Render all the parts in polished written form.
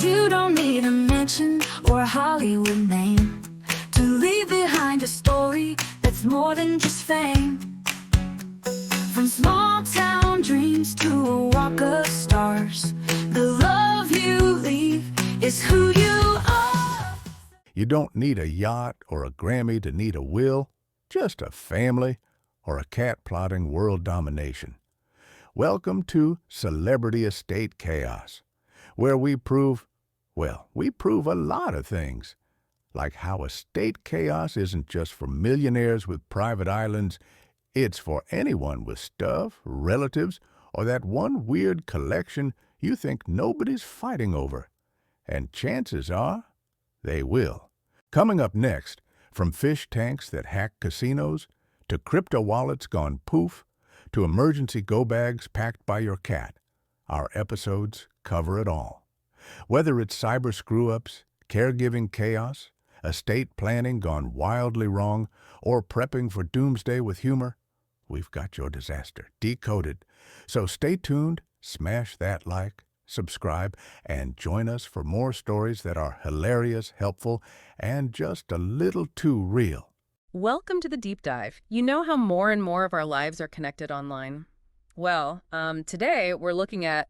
You don't need a mansion or a Hollywood name to leave behind a story that's more than just fame. From small town dreams to a walk of stars, the love you leave is who you are. You don't need a yacht or a Grammy to need a will, just a family or a cat plotting world domination. Welcome to Celebrity Estate Chaos, where we prove a lot of things, like how estate chaos isn't just for millionaires with private islands, it's for anyone with stuff, relatives, or that one weird collection you think nobody's fighting over. And chances are, they will. Coming up next, from fish tanks that hack casinos, to crypto wallets gone poof, to emergency go bags packed by your cat, our episodes cover it all. Whether it's cyber screw-ups, caregiving chaos, estate planning gone wildly wrong, or prepping for doomsday with humor, we've got your disaster decoded. So stay tuned, smash that like, subscribe, and join us for more stories that are hilarious, helpful, and just a little too real. Welcome to the Deep Dive. You know how more and more of our lives are connected online? Well, today we're looking at,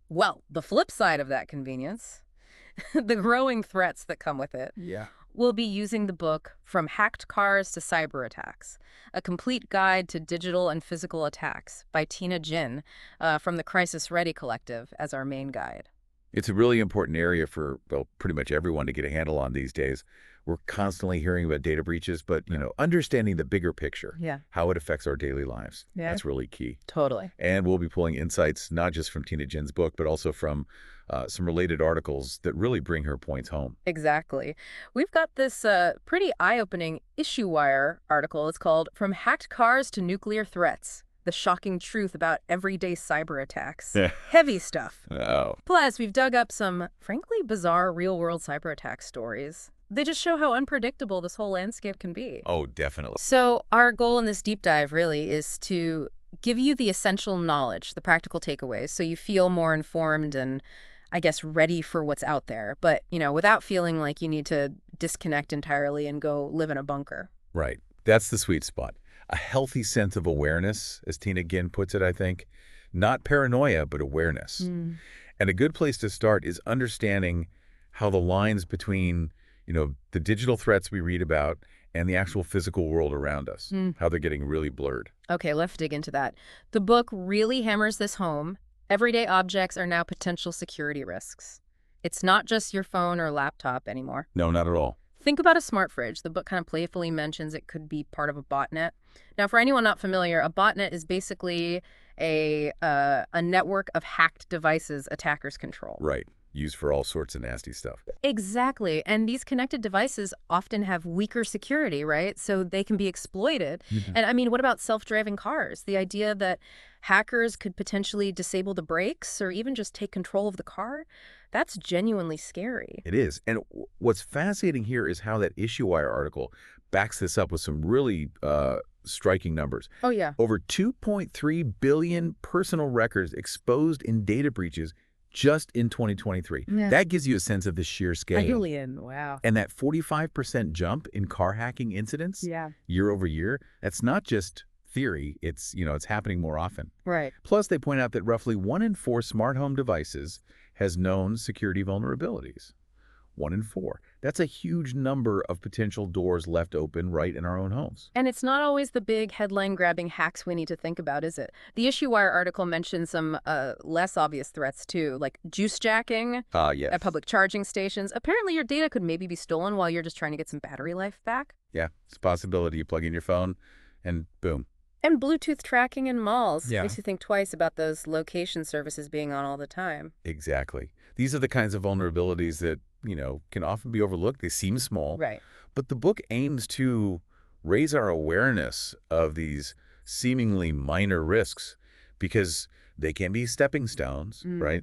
the flip side of that convenience, the growing threats that come with it. Yeah. We'll be using the book From Hacked Cars to Cyber Attacks, a complete guide to digital and physical attacks by Tina Ginn from the Crisis Ready Collective as our main guide. It's a really important area for, pretty much everyone to get a handle on these days. We're constantly hearing about data breaches, but, understanding the bigger picture, how it affects our daily lives, that's really key. Totally. And we'll be pulling insights, not just from Tina Ginn's book, but also from some related articles that really bring her points home. Exactly. We've got this pretty eye-opening IssueWire article. It's called From Hacked Cars to Nuclear Threats: The Shocking Truth About Everyday Cyber Attacks. Heavy stuff. Oh. Plus, we've dug up some, frankly, bizarre real-world cyber attack stories. They just show how unpredictable this whole landscape can be. Oh, definitely. So our goal in this deep dive really is to give you the essential knowledge, the practical takeaways, so you feel more informed and, I guess, ready for what's out there. But, without feeling like you need to disconnect entirely and go live in a bunker. Right. That's the sweet spot. A healthy sense of awareness, as Tina Ginn puts it, I think. Not paranoia, but awareness. And a good place to start is understanding how the lines between, the digital threats we read about and the actual physical world around us, how they're getting really blurred. Okay, let's dig into that. The book really hammers this home. Everyday objects are now potential security risks. It's not just your phone or laptop anymore. No, not at all. Think about a smart fridge. The book kind of playfully mentions it could be part of a botnet. Now, for anyone not familiar, a botnet is basically a network of hacked devices attackers control. Right. Used for all sorts of nasty stuff. Exactly. And these connected devices often have weaker security, right? So they can be exploited. And what about self-driving cars? The idea that hackers could potentially disable the brakes or even just take control of the car, that's genuinely scary. It is. And what's fascinating here is how that IssueWire article backs this up with some really striking numbers. Oh, yeah. Over 2.3 billion personal records exposed in data breaches just in 2023. That gives you a sense of the sheer scale. A billion, wow. And that 45% jump in car hacking incidents year over year, that's not just theory, it's happening more often. Right. Plus, they point out that roughly 1 in 4 smart home devices has known security vulnerabilities. 1 in 4. That's a huge number of potential doors left open right in our own homes. And it's not always the big headline-grabbing hacks we need to think about, is it? The IssueWire article mentions some less obvious threats, too, like juice jacking at public charging stations. Apparently, your data could maybe be stolen while you're just trying to get some battery life back. Yeah, it's a possibility. You plug in your phone, and boom. And Bluetooth tracking in malls. Makes you think twice about those location services being on all the time. Exactly. These are the kinds of vulnerabilities that, can often be overlooked. They seem small. Right. But the book aims to raise our awareness of these seemingly minor risks because they can be stepping stones, right,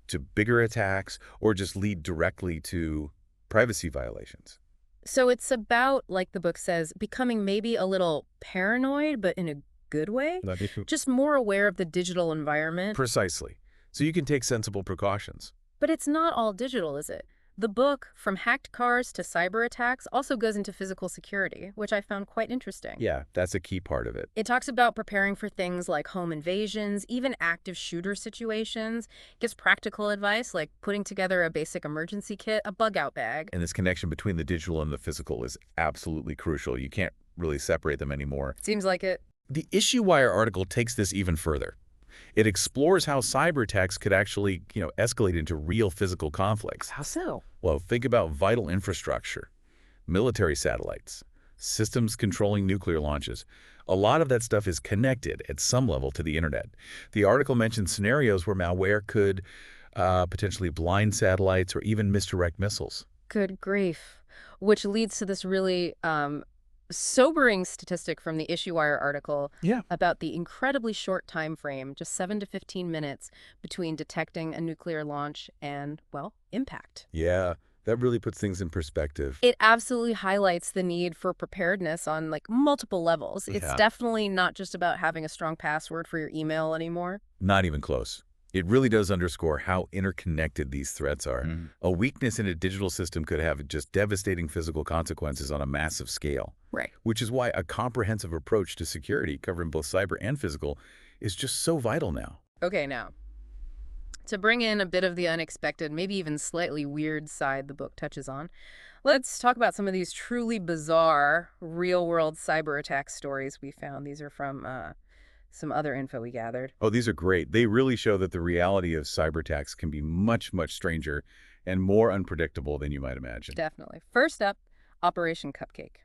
to bigger attacks or just lead directly to privacy violations. So it's about, like the book says, becoming maybe a little paranoid, but in a good way? Just more aware of the digital environment? Precisely. So you can take sensible precautions. But it's not all digital, is it? The book, From Hacked Cars to Cyber Attacks, also goes into physical security, which I found quite interesting. Yeah, that's a key part of it. It talks about preparing for things like home invasions, even active shooter situations, gives practical advice like putting together a basic emergency kit, a bug-out bag. And this connection between the digital and the physical is absolutely crucial. You can't really separate them anymore. Seems like it. The IssueWire article takes this even further. It explores how cyber attacks could actually, escalate into real physical conflicts. How so? Well, think about vital infrastructure, military satellites, systems controlling nuclear launches. A lot of that stuff is connected at some level to the internet. The article mentions scenarios where malware could potentially blind satellites or even misdirect missiles. Good grief. Which leads to this really sobering statistic from the IssueWire article about the incredibly short time frame, just 7 to 15 minutes, between detecting a nuclear launch and, well, impact. Yeah, that really puts things in perspective. It absolutely highlights the need for preparedness on, like, multiple levels. It's definitely not just about having a strong password for your email anymore. Not even close. It really does underscore how interconnected these threats are. A weakness in a digital system could have just devastating physical consequences on a massive scale. Right. Which is why a comprehensive approach to security, covering both cyber and physical, is just so vital now. Okay, now, to bring in a bit of the unexpected, maybe even slightly weird side the book touches on, let's talk about some of these truly bizarre real-world cyber attack stories we found. These are from some other info we gathered. Oh, these are great. They really show that the reality of cyber attacks can be much, much stranger and more unpredictable than you might imagine. Definitely. First up, Operation Cupcake.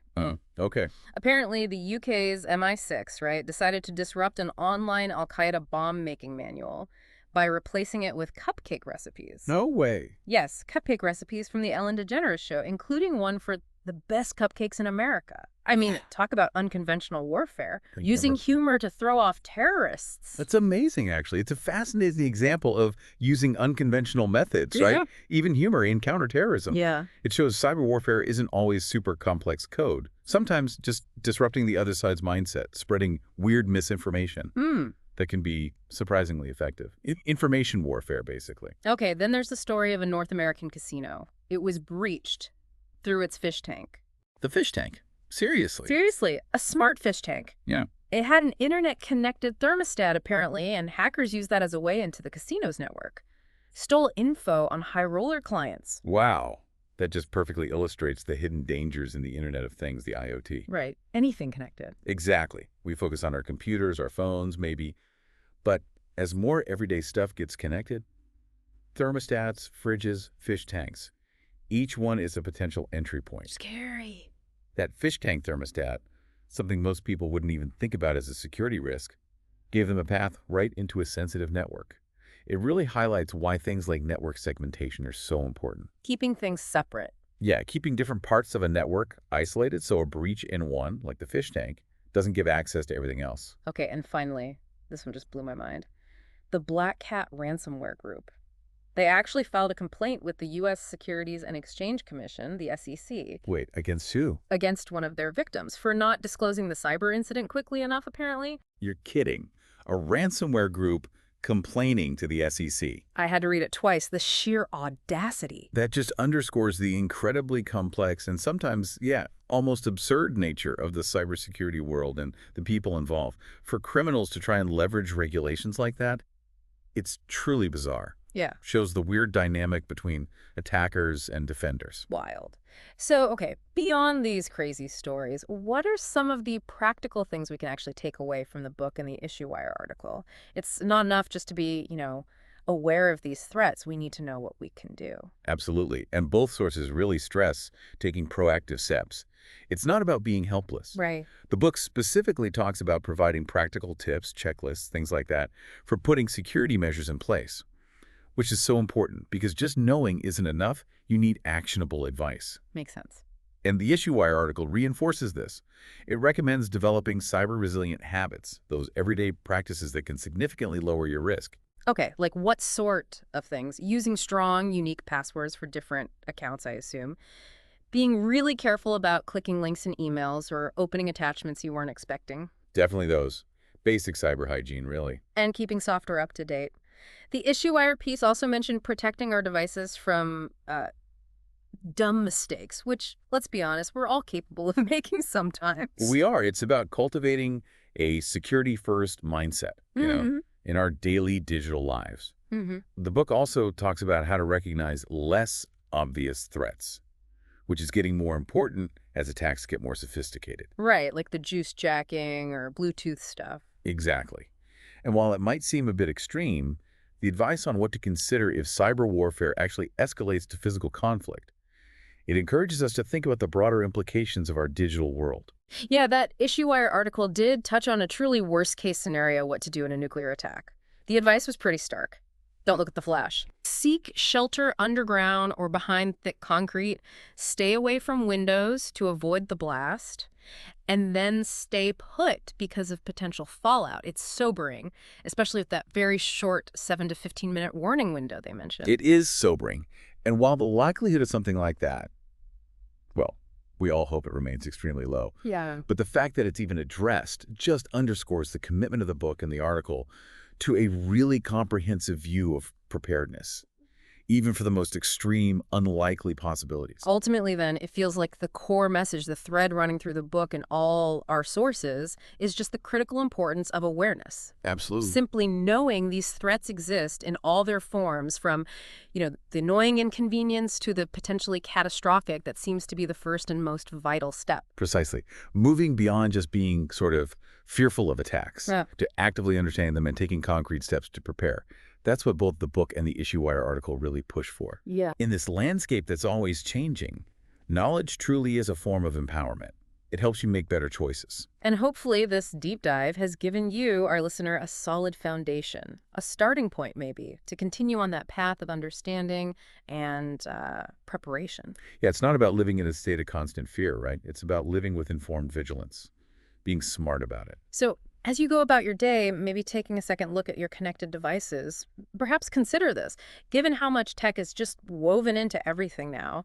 Okay. Apparently, the UK's MI6, right, decided to disrupt an online Al-Qaeda bomb-making manual by replacing it with cupcake recipes. No way. Yes, cupcake recipes from the Ellen DeGeneres show, including one for the best cupcakes in America. I mean, talk about unconventional warfare, using humor to throw off terrorists. That's amazing, actually. It's a fascinating example of using unconventional methods, right? Even humor in counterterrorism. Yeah. It shows cyber warfare isn't always super complex code. Sometimes just disrupting the other side's mindset, spreading weird misinformation. That can be surprisingly effective. Information warfare, basically. Okay, then there's the story of a North American casino. It was breached through its fish tank. The fish tank? Seriously? Seriously, a smart fish tank. Yeah. It had an internet-connected thermostat, apparently, and hackers used that as a way into the casino's network. Stole info on high roller clients. Wow. That just perfectly illustrates the hidden dangers in the Internet of Things, the IoT. Right. Anything connected. Exactly. We focus on our computers, our phones, maybe. But as more everyday stuff gets connected, thermostats, fridges, fish tanks, each one is a potential entry point. Scary. That fish tank thermostat, something most people wouldn't even think about as a security risk, gave them a path right into a sensitive network. It really highlights why things like network segmentation are so important. Keeping things separate. Yeah, keeping different parts of a network isolated so a breach in one, like the fish tank, doesn't give access to everything else. Okay, and finally, this one just blew my mind. The Black Cat Ransomware Group. They actually filed a complaint with the U.S. Securities and Exchange Commission, the SEC. Wait, against who? Against one of their victims for not disclosing the cyber incident quickly enough, apparently. You're kidding. A ransomware group complaining to the SEC. I had to read it twice. The sheer audacity. That just underscores the incredibly complex and sometimes, almost absurd nature of the cybersecurity world and the people involved. For criminals to try and leverage regulations like that, it's truly bizarre. Yeah. Shows the weird dynamic between attackers and defenders. Wild. So, okay, beyond these crazy stories, what are some of the practical things we can actually take away from the book and the IssueWire article? It's not enough just to be, aware of these threats. We need to know what we can do. Absolutely. And both sources really stress taking proactive steps. It's not about being helpless. Right. The book specifically talks about providing practical tips, checklists, things like that, for putting security measures in place, which is so important because just knowing isn't enough. You need actionable advice. Makes sense. And the IssueWire article reinforces this. It recommends developing cyber-resilient habits, those everyday practices that can significantly lower your risk. Okay, like what sort of things? Using strong, unique passwords for different accounts, I assume. Being really careful about clicking links in emails or opening attachments you weren't expecting. Definitely those. Basic cyber hygiene, really. And keeping software up to date. The issue wire piece also mentioned protecting our devices from dumb mistakes, which, let's be honest, we're all capable of making sometimes. We are. It's about cultivating a security-first mindset, in our daily digital lives. The book also talks about how to recognize less obvious threats, which is getting more important as attacks get more sophisticated. Right, like the juice jacking or Bluetooth stuff. Exactly. And while it might seem a bit extreme, the advice on what to consider if cyber warfare actually escalates to physical conflict, it encourages us to think about the broader implications of our digital world. Yeah, that IssueWire article did touch on a truly worst-case scenario, what to do in a nuclear attack. The advice was pretty stark. Don't look at the flash. Seek shelter underground or behind thick concrete. Stay away from windows to avoid the blast. And then stay put because of potential fallout. It's sobering, especially with that very short 7 to 15-minute warning window they mentioned. It is sobering. And while the likelihood of something like that, well, we all hope it remains extremely low. Yeah. But the fact that it's even addressed just underscores the commitment of the book and the article to a really comprehensive view of preparedness, even for the most extreme, unlikely possibilities. Ultimately, then, it feels like the core message, the thread running through the book and all our sources, is just the critical importance of awareness. Absolutely. Simply knowing these threats exist in all their forms, from, the annoying inconvenience to the potentially catastrophic, that seems to be the first and most vital step. Precisely. Moving beyond just being sort of fearful of attacks to actively understanding them and taking concrete steps to prepare. That's what both the book and the IssueWire article really push for. Yeah. In this landscape that's always changing, knowledge truly is a form of empowerment. It helps you make better choices. And hopefully this deep dive has given you, our listener, a solid foundation, a starting point maybe, to continue on that path of understanding and preparation. Yeah, it's not about living in a state of constant fear, right? It's about living with informed vigilance, being smart about it. So as you go about your day, maybe taking a second look at your connected devices, perhaps consider this. Given how much tech is just woven into everything now,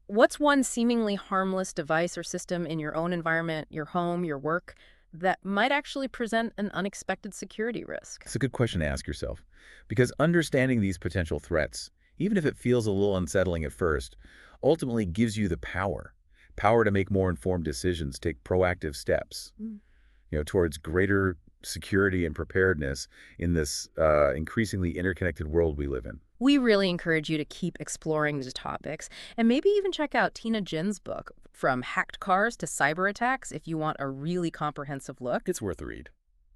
what's one seemingly harmless device or system in your own environment, your home, your work, that might actually present an unexpected security risk? It's a good question to ask yourself, because understanding these potential threats, even if it feels a little unsettling at first, ultimately gives you the power to make more informed decisions, take proactive steps, towards greater security and preparedness in this increasingly interconnected world we live in. We really encourage you to keep exploring these topics and maybe even check out Tina Ginn's book, From Hacked Cars to Cyber Attacks, if you want a really comprehensive look. It's worth a read.